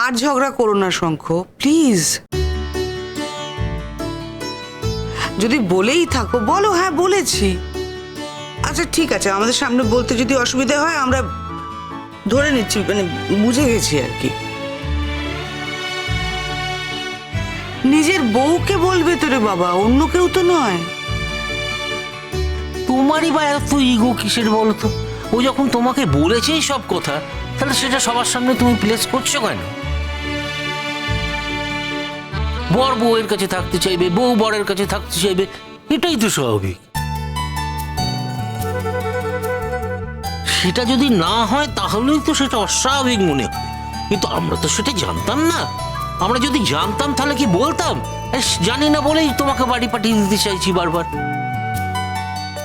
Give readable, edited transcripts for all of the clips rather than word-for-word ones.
আর ঝগড়া করো না শঙ্খ, প্লিজ। যদি বলেই থাকো বলো, হ্যাঁ বলেছি। আচ্ছা ঠিক আছে, আমাদের সামনে বলতে যদি অসুবিধা হয় আমরা ধরে নিচ্ছি, মানে বুঝে গেছি আর কি। নিজের বউকে বলবে তো রে বাবা, অন্য কেউ তো নয়। তোমারই বা এত ইগো কিসের বলো তো? ও যখন তোমাকে বলেছেই সব কথা, তাহলে সেটা সবার সামনে তুমি প্লেস করছো কেন? বর বউয়ের কাছে থাকতে চাইবে, বউ বরের কাছে থাকতে চাইবে, এটাই তো স্বাভাবিক। সেটা যদি না হয় তাহলেই তো সেটা অস্বাভাবিক মনে হয়, কিন্তু আমরা তো সেটা জানতাম না। আমরা যদি জানতাম তাহলে কি বলতাম? জানি না বলেই তোমাকে বাড়ি পাঠিয়ে দিতে চাইছি বারবার।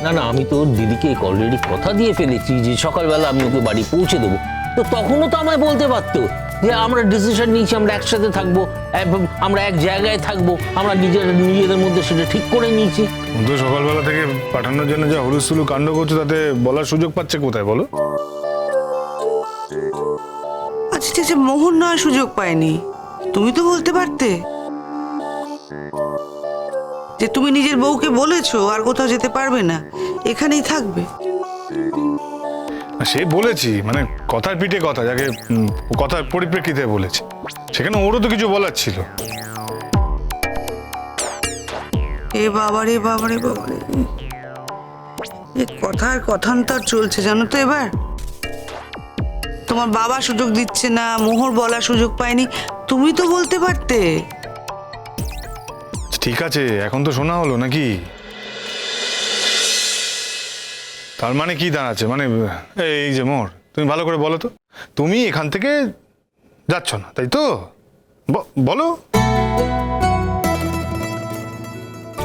না না, আমি তো দিদিকে অলরেডি কথা দিয়ে ফেলেছি যে সকালবেলা আমি ওকে বাড়ি পৌঁছে দেবো। তো তখনও তো আমায় বলতে পারতো যে আমরা ডিসিশন নিয়েছি, আমরা একসাথে থাকবো, আমরা এক জায়গায় থাকবো, আমরা নিজেদের মধ্যে সেটা ঠিক করে নিয়েছি। তো সকালবেলা থেকে পাঠানোর জন্য যা হুলুস্থুলু কাণ্ড করছো, তাতে বলার সুযোগ পাচ্ছে কোথায় বলো? আচ্ছা ঠিক আছে, মোহন নয় সুযোগ পায়নি, তুমি তো বলতে পারতে যে তুমি নিজের বউকে বলেছো আর কোথাও যেতে পারবে না, এখানেই থাকবে। সে বলেছি, মানে কথার পিঠে কথা, যাকে কথার পরিপ্রেক্ষিতে বলেছি, সেখানে ওরও তো কিছু বলার ছিল। এ বাবারে বাবারে বাবারে, এ কথার কথান্তর চলছে জানো তো। এবার তোমার বাবা সুযোগ দিচ্ছে না, মোহর বলার সুযোগ পায়নি, তুমি তো বলতে পারতে। ঠিক আছে, এখন তো শোনা হলো নাকি? তার মানে কি দাঁড়াচ্ছে? মানে এই যে মোর, তুমি ভালো করে বলো তো, তুমি এখান থেকে যাচ্ছ না তাই তো? বলো।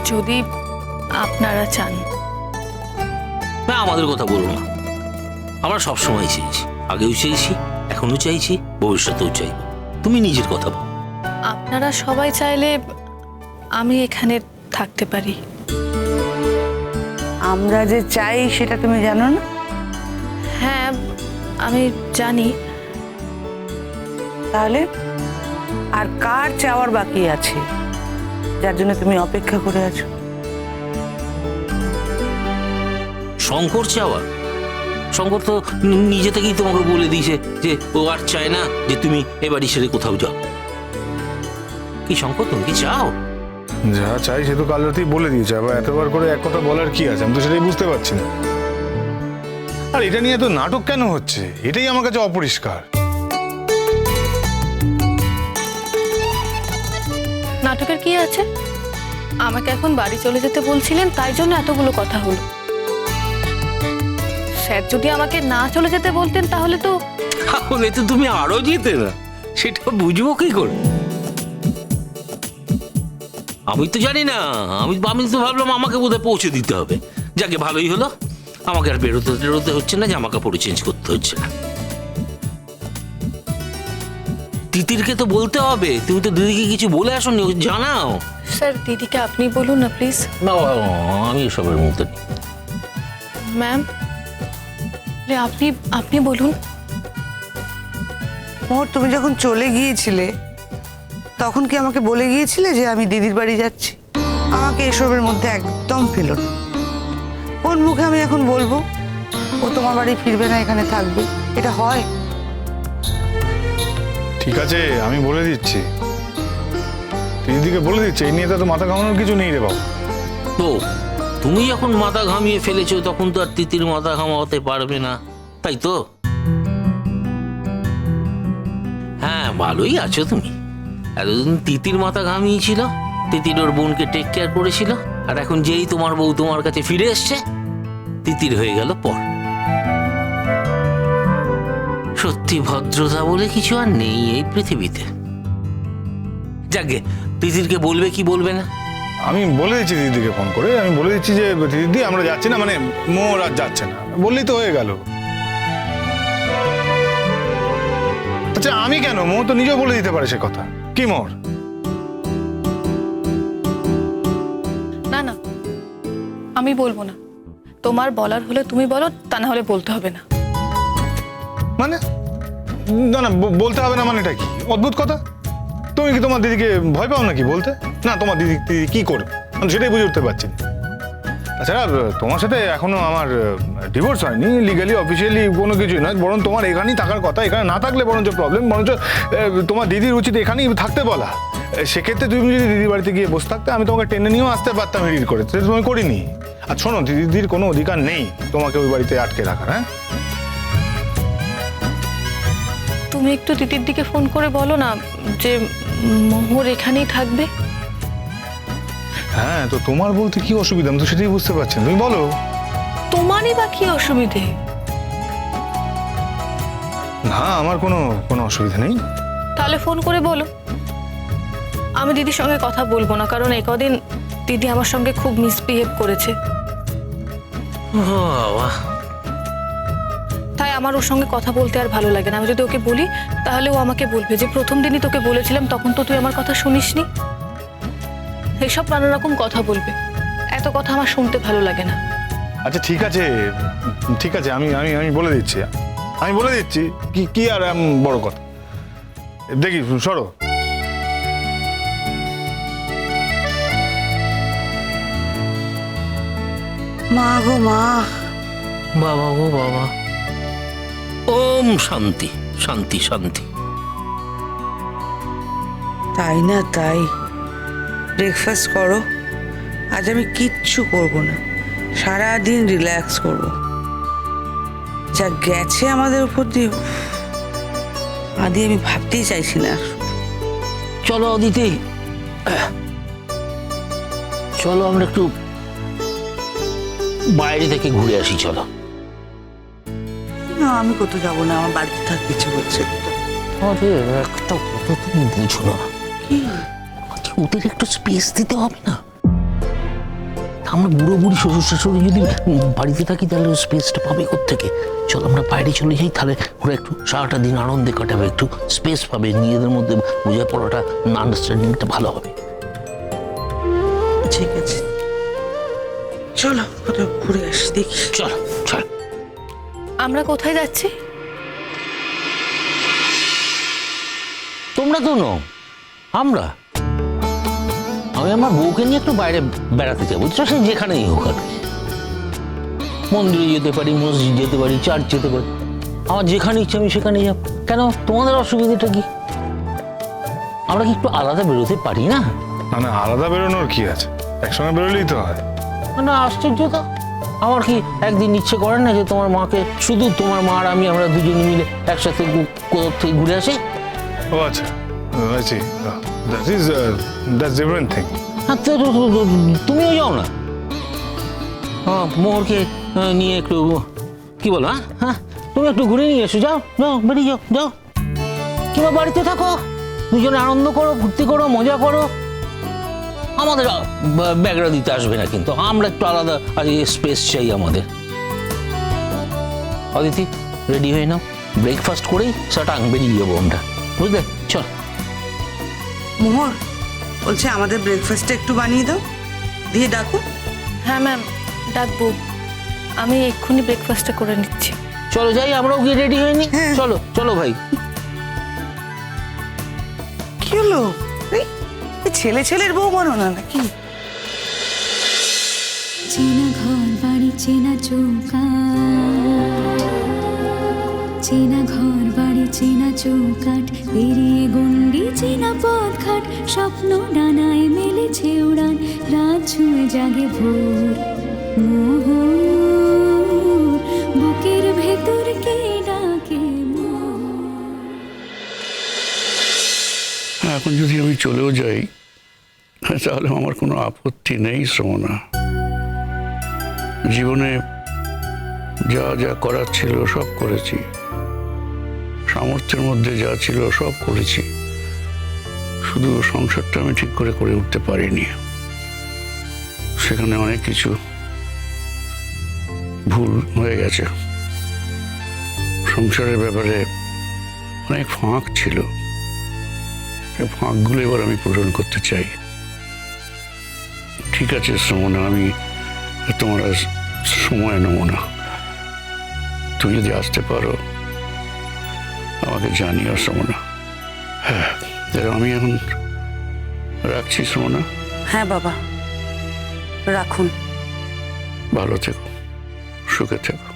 যদি আপনারা চান। না, আমাদের কথা বলো না। আমরা সবসময় চেয়েছি, আগেও চেয়েছি, এখনো চাইছি, ভবিষ্যতেও চাইব। তুমি নিজের কথা বলো। আপনারা সবাই চাইলে আমি এখানে থাকতে পারি। আমরা যে চাই সেটা তুমি জানো না? হ্যাঁ আমি জানি। তাহলে আর কার চাওয়ার বাকি আছে যার জন্য তুমি অপেক্ষা করে আছো? শঙ্কর চাওয়া? শঙ্কর তো নিজে থেকেই তোমাকে বলে দিয়েছে যে ও আর চায় না যে তুমি এ বাড়ি ছেড়ে কোথাও যাও। কি শঙ্কর, তুমি কি চাও? যা চাই সে তো কাল রাতেই বলে দিয়েছে, আবার এতবার করে এক কথা বলার কি আছে? আমি তো সেটাই বুঝতে পারছি না। আর এটা নিয়ে তো নাটক কেন হচ্ছে, এটাই আমার কাছে অপরিষ্কার। নাটকের কি আছে? আমাকে এখন বাড়ি চলে যেতে বলছিলেন, তাই জন্য এতগুলো কথা হলো। স্যার যদি আমাকে না চলে যেতে বলতেন তাহলে তো তুমি আরো যেতে না, সেটা বুঝবো কি করে? আমি তো জানি না, আমি তো ভাবলাম আমাকে বোধহয় পৌঁছে দিতে হবে। যাকে ভালোই হলো, আমাকে আর বেরোতে হচ্ছে না, জামা কাপড় চেঞ্জ করতে হচ্ছে না। তিতিরকে তো বলতে হবে, তুমি তো দিদিকে কিছু বলে আসোনি, জানাও। স্যার দিদিকে আপনি বলুন না প্লিজ। না, আমি এসবের মধ্যে নেই। ম্যাম আপনি আপনি বলুন। মোহর, তুমি যখন চলে গিয়েছিলে তখন কি আমাকে বলে গিয়েছিলে যে আমি দিদির বাড়ি যাচ্ছি? আমাকে এসবের মধ্যে একদম ফেলো না। কোন মুখে আমি এখন বলবো ও তোমার বাড়ি ফিরবে না, এখানে থাকবে? এটা হয়? ঠিক আছে, আমি বলে দিচ্ছি, দিদিকে বলে দিচ্ছি, এই নিয়ে তো মাথা ঘামানোর কিছু নেই রে বাবা। তো তুমি যখন মাথা ঘামিয়ে ফেলেছো তখন তো আর তিতির মাথা ঘামাতে পারবে না, তাই তো? হ্যাঁ, ভালোই আছো তুমি। এতদিন তিতির মাথা ঘামিয়েছিল, তিতির ওর বোনকে টেক কেয়ার করেছিল, আর এখন যেই তোমার বউ তোমার কাছে ফিরে এসছে, তিতির হয়ে গেল পর। সত্যি ভদ্রতা বলে কিছু আর নেই এই পৃথিবীতে। যাকে তিতিরকে বলবে কি বলবে না? আমি বলে দিচ্ছি দিদিকে ফোন করে, আমি বলে দিচ্ছি যে দিদি আমরা যাচ্ছি না, মানে মোর আর যাচ্ছে না, বললেই তো হয়ে গেল। আচ্ছা আমি কেন, মো তো নিজেও বলে দিতে পারে সে কথা। কি মোর? না না, আমি বলবো না। তোমার বলার হলে তুমি বলো, তা না হলে বলতে হবে না। মানে না না বলতে হবে না, মানে এটা কি অদ্ভুত কথা? তুমি কি তোমার দিদিকে ভয় পাও নাকি বলতে? না, তোমার দিদি কি করবে আমি সেটাই বুঝে উঠতে পারছি না। তাছাড়া তোমার সাথে এখনো আমার ডিভোর্স হয়নি, লিগালি অফিসিয়ালি কোনো কিছুই নয়, বরং তোমার এখানেই থাকার কথা। এখানে না থাকলে বরঞ্চ প্রবলেম, বরঞ্চ তোমার দিদির উচিত এখানেই থাকতে বলা। সেক্ষেত্রে তুমি যদি দিদির বাড়িতে গিয়ে বসে থাকতে আমি তোমাকে টেনে নিয়েও আসতে পারতাম হিড়ির করে, সেটা তুমি করিনি। আর শোনো, দিদির কোনো অধিকার নেই তোমাকে ওই বাড়িতে আটকে রাখার। হ্যাঁ, তুমি একটু দিদির দিকে ফোন করে বলো না যে মোহর এখানেই থাকবে। হ্যাঁ, তো তোমার বলতে কি অসুবিধা আমি তো সেটাই বুঝতে পারছি না, তুমি বলো। তোমারই বা কি অসুবিধে? না, আমার কোনো অসুবিধা নেই। তাহলে ফোন করে বলো। আমি দিদির সঙ্গে কথা বলবো না, কারণ এই কদিন দিদি আমার সঙ্গে খুব মিসবিহেভ করেছে। বাবা, তাই আমার ওর সঙ্গে কথা বলতে আর ভালো লাগে না। আমি যদি ওকে বলি তাহলে ও আমাকে বলবে যে প্রথম দিনই তোকে বলেছিলাম, তখন তো তুই আমার কথা শুনিসনি। এইসব নানা রকম কথা বলবে। এত কথা আমার শুনতে ভালো লাগে না। আচ্ছা ঠিক আছে, ঠিক আছে, আমি আমি আমি বলে দিচ্ছি, আমি বলে দিচ্ছি। কি আর বড় কথা, দেখি সরো। মা গো মা, বাবা গো বাবা। ওম শান্তি শান্তি শান্তি। তাই না তাই, ব্রেকফাস্ট করো। আজ আমি কিচ্ছু করব না, সারাদিন রিল্যাক্স করব। যা গেছে আমাদের উপর দিয়ে, আদি আমি ভাবতেই চাইছি না। চলো অদিতি, চলো আমরা একটু বাইরে থেকে ঘুরে আসি। চলো। না, আমি কোথাও যাবো না, আমার বাড়িতে থাকতে ইচ্ছে করছে। আরে একটা কথা তুমি বুঝো না, ওদের একটু স্পেস দিতে হবে না? আমরা বুড়ো বুড়ি শ্বশুর শাশুড়ি যদি বাড়িতে থাকি তাহলে স্পেসটা পাবে কোত্থেকে? চলো আমরা বাইরে চলে যাই, তাহলে ওরা একটু সারাটা দিন আনন্দে কাটাবে, একটু স্পেস পাবে, নিজেদের মধ্যে বোঝাপড়াটা আন্ডারস্ট্যান্ডিংটা ভালো হবে। ঠিক আছে, চলো কোথাও ঘুরে আসি, দেখি। চলো চল। আমরা কোথায় যাচ্ছি? তোমরা তো নও, আমরা। আমি আমার বউকে নিয়ে একটু বাইরে বেড়াতে যাবো, বুঝছো? সে যেখানেই হোক আর কি। মন্দিরে যেতে পারি, মসজিদ যেতে পারি, চার্চ যেতে পারি, আমার যেখানে ইচ্ছে আমি সেখানে যাব। কেন, তোমাদের অসুবিধাটা কি? আমরা কি একটু আলাদা বেরোতে পারি না? না না, আলাদা বেরোনোর কি আছে, একসঙ্গে বেরোলেই তো হয়। না, আশ্চর্যতা। আমার কি একদিন ইচ্ছে করে না যে তোমার মাকে, শুধু তোমার মা আর আমরা দুজনে মিলে একসাথে কোথাও থেকে ঘুরে আসি? ও আচ্ছা, আচ্ছা, দ্যাটস ডিফারেন্ট থিং। হ্যাঁ, তুমিও যাও না? হ্যাঁ, মোহরকে নিয়ে একটু, কি বলো? হ্যাঁ হ্যাঁ, তুমি একটু ঘুরে নিয়ে এসো, যাও যাও, বেরিয়ে যাও, যাও। কিংবা বাড়িতে থাকো, দুজনে আনন্দ করো, ঘুরতে করো, মজা করো। আমাদের ব্যাগরা দিতে আসবে না, কিন্তু আমরা একটু আলাদা স্পেস চাই আমাদের। অদিতি, রেডি হয়ে নাও, ব্রেকফাস্ট করেই সাটাং বেরিয়ে যাবো আমরা, বুঝলে? চল। মোহর বলছে আমাদের ব্রেকফাস্টটা একটু বানিয়ে দাও, দিয়ে ডাকো। হ্যাঁ ম্যাম, ডাকবো। আমি এক্ষুনি ব্রেকফাস্টটা করে নিচ্ছি। চলো যাই, আমরাও গিয়ে রেডি হয়ে নি। হ্যাঁ। চলো চলো ভাই। কি হলো? এই ছেলে ছেলের বউ বানো না নাকি? চেনা ঘর বাড়ি চেনা চৌকা, চেনা ঘর বাড়ি চেনা চৌকাঠ, পেরিয়ে গন্ডি চেনা পথঘাট, স্বপ্ন ডানায় মেলেছে উড়ান, রাত ছুঁয়ে জাগে ভোর, মোহর বুকের ভেতর কে ডাকে মোহর। এখন যদি আমি চলেও যাই তাহলে আমার কোনো আপত্তি নেই শ্রমণা। জীবনে যা যা করার ছিল সব করেছি, সামর্থ্যের মধ্যে যা ছিল সব করেছি, শুধু সংসারটা আমি ঠিক করে করে উঠতে পারিনি। সেখানে অনেক কিছু ভুল হয়ে গেছে, সংসারের ব্যাপারে অনেক ফাঁক ছিল, এই ফাঁকগুলো এবার আমি পূরণ করতে চাই। ঠিক আছে শ্রমণা, আমি তোমার আর সময় নেব না। তুমি যদি আসতে পারো আমাকে জানিও শ্রমণা। হ্যাঁ, তাহলে আমি এখন রাখছি শ্রমণা। হ্যাঁ বাবা, রাখুন। ভালো থেকো, সুখে থেকো।